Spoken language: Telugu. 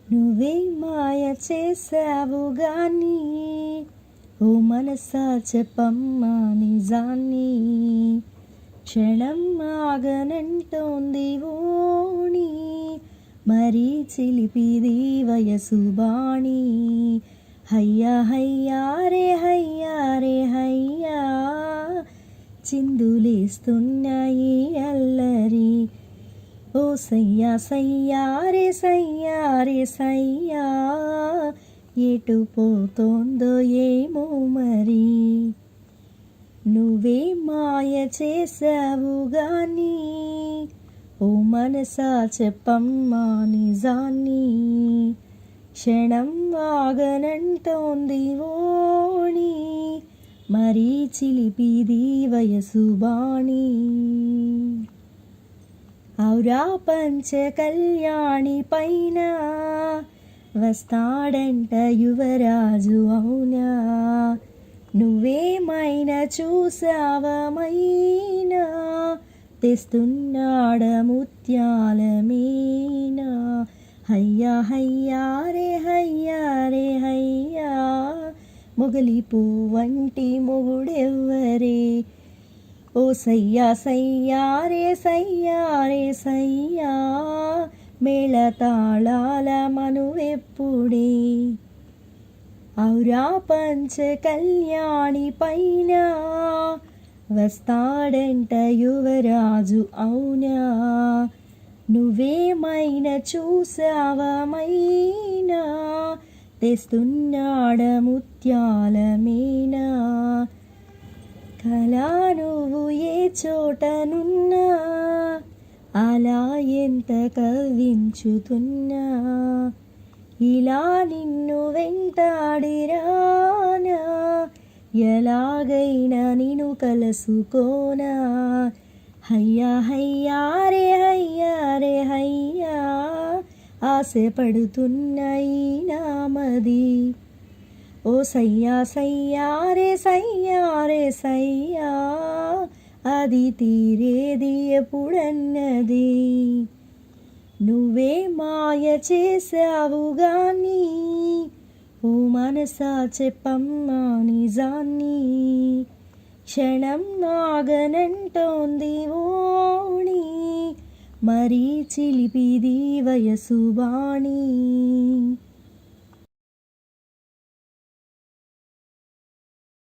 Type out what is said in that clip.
నువ్వే మాయ చేసావు గాని ఓ మనసా చెప్పమ్మా నిజాన్ని. క్షణం ఆగనంటోంది ఓణి, మరీ చిలిపిది వయసు బాణి. హయ్యా హయ్యా రే హయ్యా రే హయ్యా, చిందులేస్తున్నాయి అల్లరి. ఓ సయ్యా సయ్యా రే సయ్యా రే సయ్యా, ఎటు పోతోందో ఏమో మరి. నువ్వే మాయ చేసావు గాని ఓ మనసా చెప్పమ్మా నిజాన్ని. క్షణం ఆగనంటోంది ఓణి, మరీ చిలిపిది వయసు బాణి. ఔరా పంచ కళ్యాణి పైన వస్తాడంట యువరాజు అవునా, నువ్వేమైనా చూసావమైనా తెస్తున్నాడ ముత్యాల మీనా. హయ్యా హయ్యా రే హయ్యా రే హయ్యా, మొగలి పువ్వంటి మొగుడెవ్వరే. ఓ సయ్యా సయ్యా రే సయ్యా రే సయ్యా, మేళ తాళాల మనువెప్పుడే. ఔరా పంచ కళ్యాణి పైన వస్తాడంట యువరాజు అవునా, నువ్వేమైనా చూసావమైనా తెస్తున్నాడ ముత్యాల మీనా. కళా నువ్వు ఏ చోటనున్నా అలా ఎంత కవ్వించుతున్నా, ఇలా నిన్ను వెంటాడిరానా, ఎలాగైనా నిన్ను కలుసుకోనా. హయ్యా హయ్యా రే హయ్యా రే హయ్యా, ఆశపడుతున్నాయి నామది. ఓ సయ్యా సయ్యా రే సయ్యా రే సయ్యా, అది తీరేది ఎప్పుడన్నది. నువ్వే మాయ చేసావు గాని ఓ మనసా చెప్పమ్మా నిజాన్ని. క్షణం ఆగనంటోంది ఓణి, మరీ చిలిపిది వయసు బాణి.